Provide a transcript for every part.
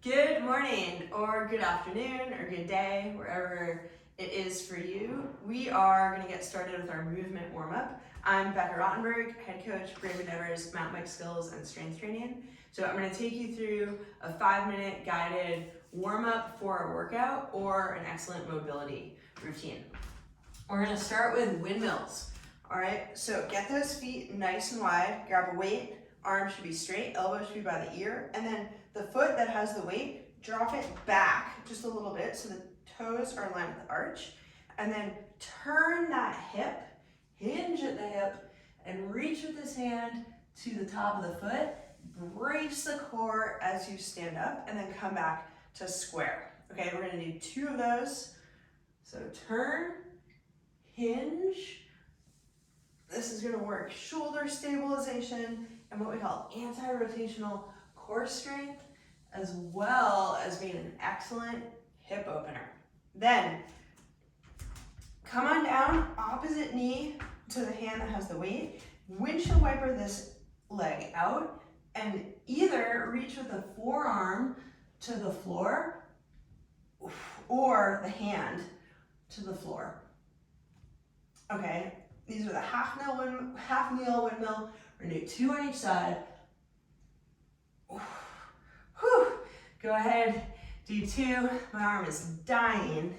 Good morning, or good afternoon, or good day, wherever it is for you. We are going to get started with our movement warm-up. I'm Becca Rottenberg, head coach, Brave Endeavors, mountain bike skills, and strength training. So I'm going to take you through a 5-minute guided warm-up for a workout or an excellent mobility routine. We're going to start with windmills. All right, so get those feet nice and wide, grab a weight, arms should be straight, elbows should be by the ear, and then the foot that has the weight, drop it back just a little bit so the toes are in line with the arch, and then turn that hip, hinge at the hip, and reach with this hand to the top of the foot, brace the core as you stand up, and then come back to square. Okay, we're gonna do 2 of those. So turn, hinge. This is gonna work shoulder stabilization and what we call anti-rotational core strength, as well as being an excellent hip opener. Then, come on down, opposite knee to the hand that has the weight, windshield wiper this leg out, and either reach with the forearm to the floor or the hand to the floor. Okay, these are the half kneel windmill. We're gonna do 2 on each side. Whew. Go ahead, do 2. My arm is dying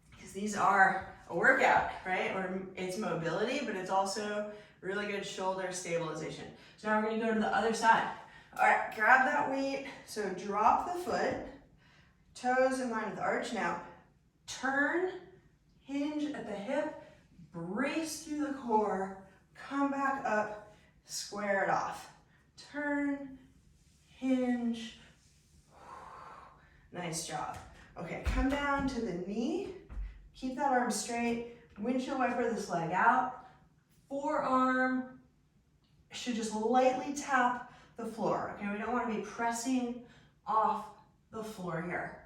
because these are a workout, right? Or it's mobility, but it's also really good shoulder stabilization. So now we're gonna go to the other side. All right, grab that weight. So drop the foot, toes in line with the arch. Now turn, hinge at the hip, brace through the core, come back up, square it off. Turn, hinge. Nice job. Okay, come down to the knee. Keep that arm straight. Windshield wiper this leg out. Forearm should just lightly tap the floor. Okay, we don't want to be pressing off the floor here.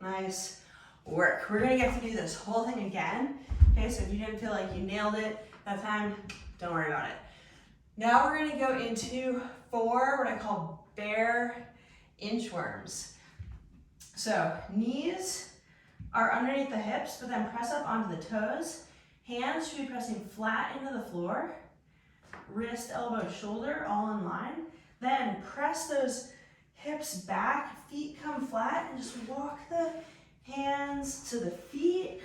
Nice work. We're gonna get to do this whole thing again. Okay, so if you didn't feel like you nailed it that time, don't worry about it. Now we're gonna go into 4 what I call bear inchworms. So knees are underneath the hips, but then press up onto the toes. Hands should be pressing flat into the floor. Wrist, elbow, shoulder, all in line. Then press those hips back, feet come flat, and just walk the hands to the feet.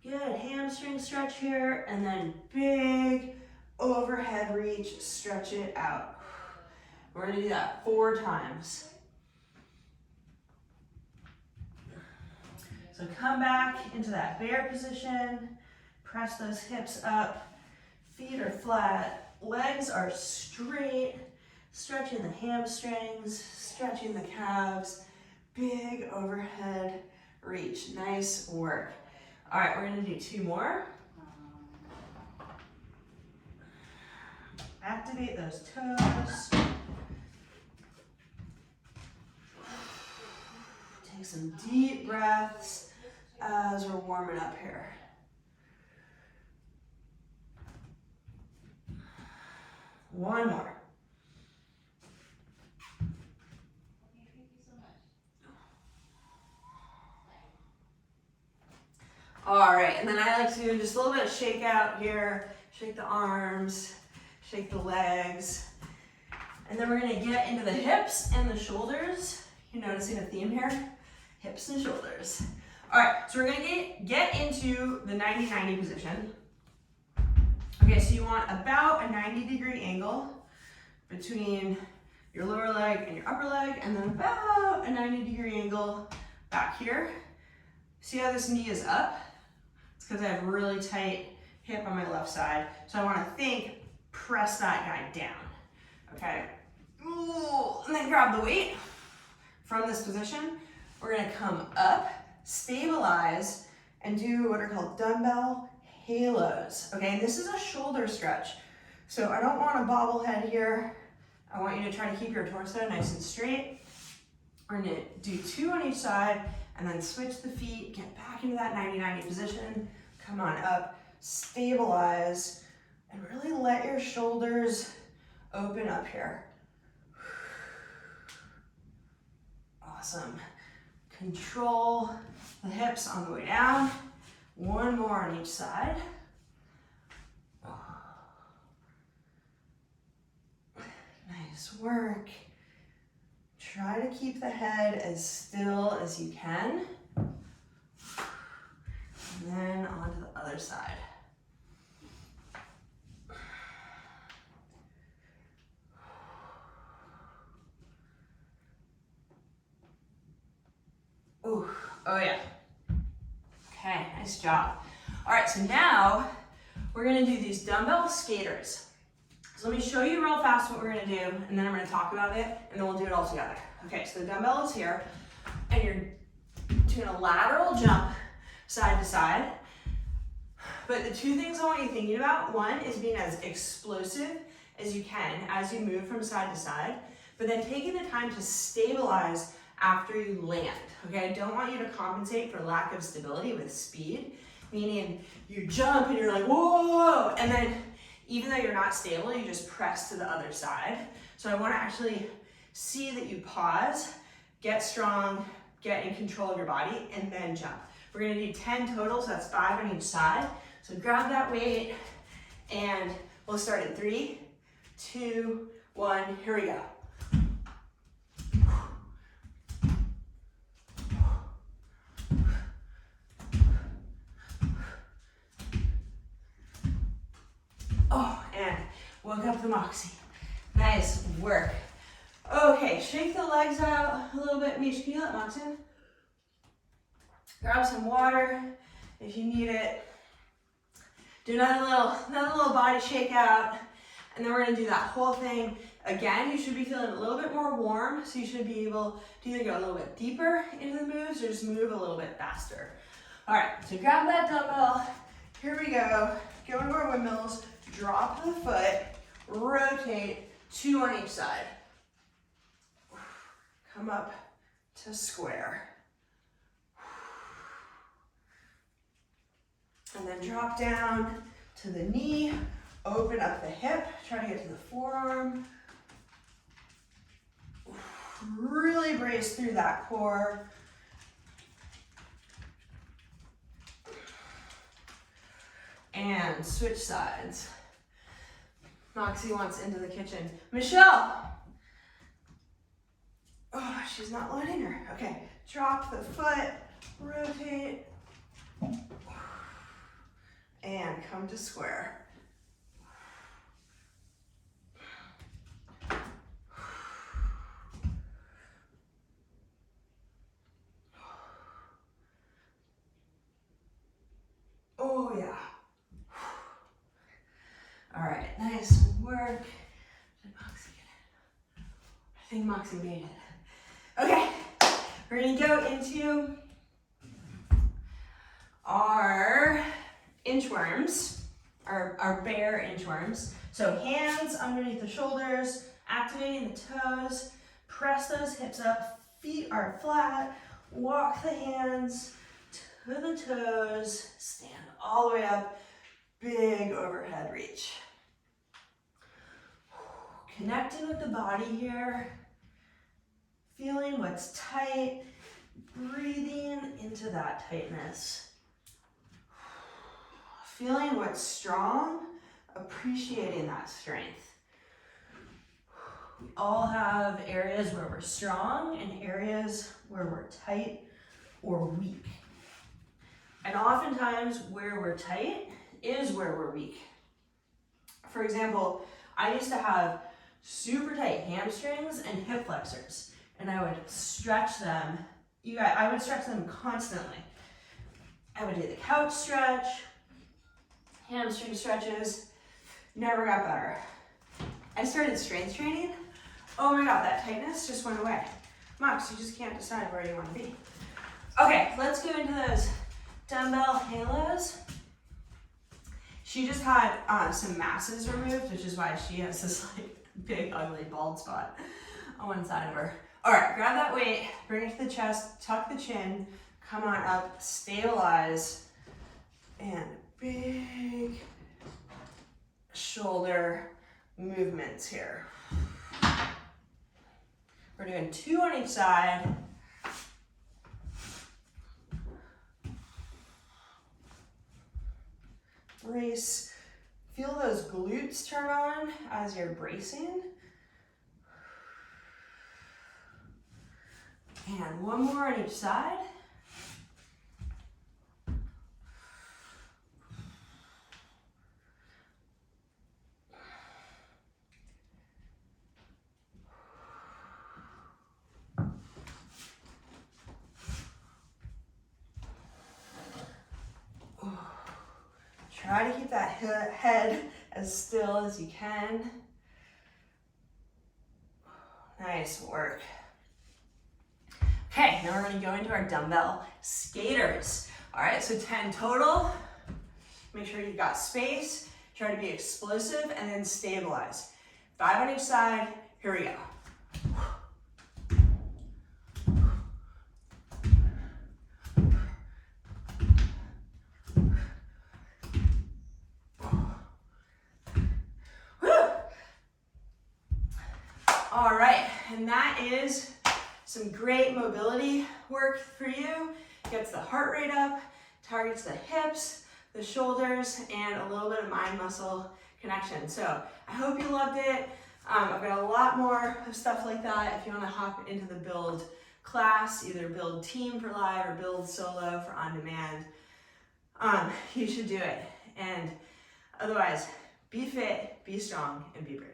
Good, hamstring stretch here, and then big overhead reach, stretch it out. We're gonna do that 4 times. So come back into that bear position, press those hips up, feet are flat, legs are straight, stretching the hamstrings, stretching the calves, big overhead reach. Nice work. All right, we're gonna do 2 more. Activate those toes. Take some deep breaths as we're warming up here. One more. All right, and then I like to do just a little bit of shake out here. Shake the arms, shake the legs. And then we're gonna get into the hips and the shoulders. You're noticing a theme here? Hips and shoulders. All right, so we're gonna get into the 90-90 position. Okay, so you want about a 90-degree angle between your lower leg and your upper leg, and then about a 90-degree angle back here. See how this knee is up? It's because I have really tight hip on my left side. So I wanna press that guy down, okay? Ooh, and then grab the weight from this position. We're gonna come up, stabilize, and do what are called dumbbell halos, okay? And this is a shoulder stretch. So I don't want a bobblehead here. I want you to try to keep your torso nice and straight. We're gonna do 2 on each side, and then switch the feet, get back into that 90-90 position, come on up, stabilize, and really let your shoulders open up here. Awesome. Control the hips on the way down. One more on each side. Nice work. Try to keep the head as still as you can. And then onto the other side. Ooh, oh yeah. Okay, nice job. All right, so now we're gonna do these dumbbell skaters. So let me show you real fast what we're gonna do, and then I'm gonna talk about it, and then we'll do it all together. Okay, so the dumbbell is here, and you're doing a lateral jump side to side. But the two things I want you thinking about, one is being as explosive as you can as you move from side to side, but then taking the time to stabilize after you land, okay? I don't want you to compensate for lack of stability with speed, meaning you jump and you're like, whoa, and then even though you're not stable, you just press to the other side. So I wanna actually see that you pause, get strong, get in control of your body, and then jump. We're gonna do 10 total, so that's 5 on each side. So grab that weight, and we'll start in 3, 2, 1, here we go. Oh, and woke up the Moxie. Nice work. Okay, shake the legs out a little bit. Mish, can you let Mox in? Grab some water if you need it. Do another little body shake out, and then we're gonna do that whole thing again. You should be feeling a little bit more warm, so you should be able to either go a little bit deeper into the moves or just move a little bit faster. All right, so grab that dumbbell. Here we go. Go into our windmills. Drop the foot, rotate, 2 on each side. Come up to square. And then drop down to the knee, open up the hip, try to get to the forearm. Really brace through that core. And switch sides. Moxie wants into the kitchen. Michelle! Oh, she's not letting her. Okay, drop the foot, rotate, and come to square. Oh yeah. All right, nice work. Did Moxie get it? I think Moxie made it. Okay, we're gonna go into our inchworms, our bear inchworms. So hands underneath the shoulders, activating the toes, press those hips up, feet are flat, walk the hands to the toes, stand all the way up, big overhead reach. Connecting with the body here, feeling what's tight, breathing into that tightness. Feeling what's strong, appreciating that strength. We all have areas where we're strong and areas where we're tight or weak. And oftentimes where we're tight is where we're weak. For example, I used to have super tight hamstrings and hip flexors, and I would stretch them. I would stretch them constantly. I would do the couch stretch, hamstring stretches, never got better. I started strength training. Oh my God, that tightness just went away. Mox, you just can't decide where you want to be. Okay, let's go into those Dumbbell Halos. She just had some masses removed, which is why she has this like big ugly bald spot on one side of her. All right, grab that weight, bring it to the chest, tuck the chin, come on up, stabilize, and big shoulder movements here. We're doing 2 on each side. brace. Feel those glutes turn on as you're bracing. And one more on each side. Try to keep that head as still as you can. Nice work. Okay, now we're going to go into our dumbbell skaters. All right, so 10 total. Make sure you've got space. Try to be explosive and then stabilize. 5 on each side. Here we go. All right, and that is some great mobility work for you. Gets the heart rate up, targets the hips, the shoulders, and a little bit of mind muscle connection. So I hope you loved it. I've got a lot more of stuff like that. If you want to hop into the build class, either build team for live or build solo for on demand, you should do it. And otherwise, be fit, be strong, and be brave.